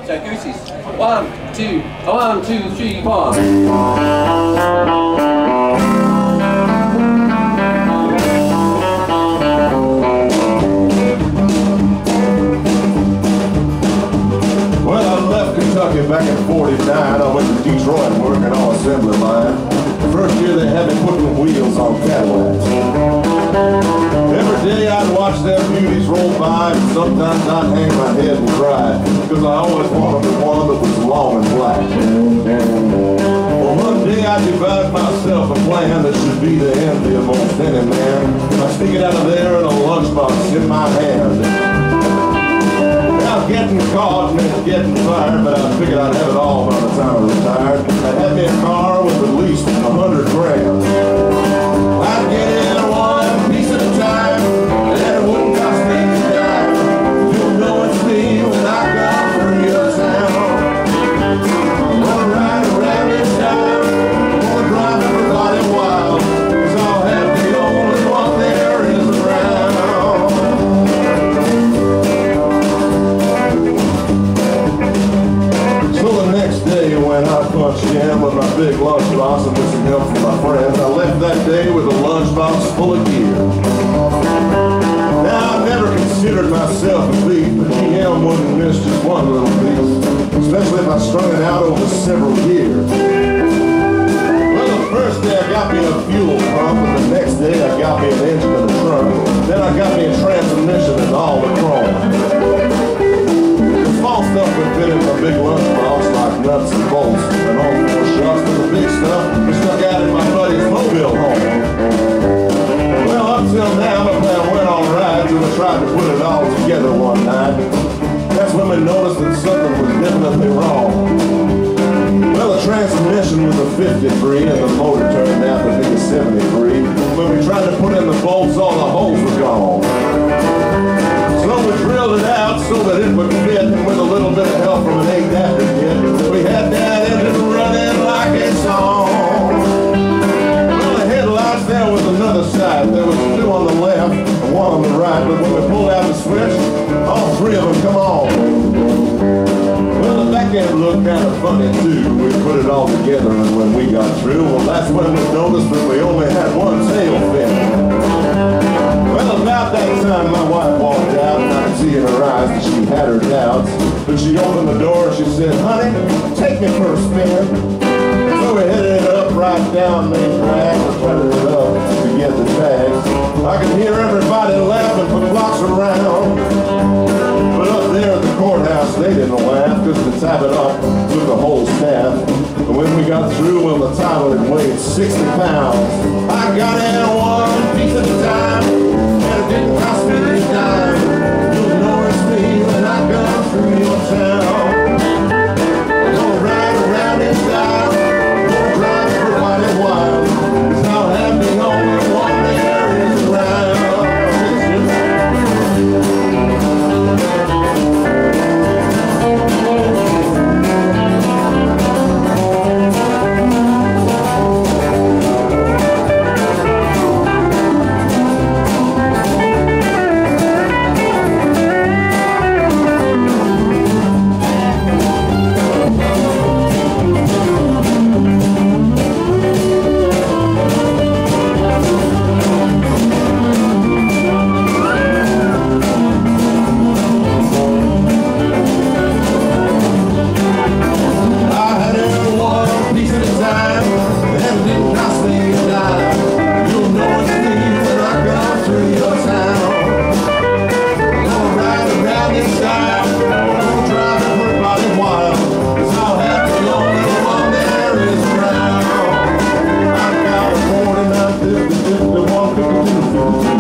So gooses. 1, 2, 1, 2, 3, 4. Back in '49, I went to Detroit working on assembly line. The first year they had me putting wheels on Cadillacs. Every day I'd watch their beauties roll by, and sometimes I'd hang my head and cry, because I always wanted the one that was long and black. Well, one day I devised myself a plan that should be the envy of most any man. I stick it out of there in a lunchbox in my hand. Getting caught and getting fired, but I figured I'd have it all by the time I retired. I had me a car with at least 100 grand. I'd get in one piece at a time, and it wouldn't cost me a dime. You'll know it's me when I come through your town. I'm gonna ride around this town, I'm gonna drive everybody wild, 'cause I'll have the only one there is around. When I punched in with my big lunchbox and with some help from my friends, I left that day with a lunchbox full of gear. Now, I've never considered myself a thief, but GM wouldn't miss just one little piece, especially if I strung it out over several years. Well, the first day I got me a fuel pump, and the next day I got me an engine in the trunk. Then I got me a transmission and all the chrome. Small stuff would fit in my big lunchbox like nuts and bolts and all 4 shots, but the big stuff was stuck out in my buddy's mobile home. Well, up till now, my plan went all right till I tried to put it all together one night. That's when we noticed that something was definitely wrong. Well, the transmission was a 53 and the motor turned out to be a 73. When we tried to put in the bolts, all the holes were gone. So we drilled it out so that it would fit, and with a little bit of help from an adapter kit, we had that engine running like a song. Well, the headlights, there was another side. There was 2 on the left and 1 on the right, but when we pulled out the switch, all 3 of them come on. Well, the back end looked kind of funny too. We put it all together, and when we got through, well, that's when we noticed that we only had 1 tail fin. Well, about that time, my wife walked out, and I could see in her eyes that she had her doubts. But she opened the door and she said, "Honey, take me for a spin." So we headed it up right down Main Drag and started it up to get the tags. I could hear everybody laughing for blocks around. But up there at the courthouse, they didn't laugh, because to tap it up took the whole staff. And when we got through, well, the title had weighed 60 pounds. I got in one piece at a time, and it didn't cost me a dime. You'll know it's me when I come through your town. I'm gonna ride around in style, I'm gonna drive everybody wild, 'cause I'll have the only one there is around. I've got a 49, 50, 51, 52.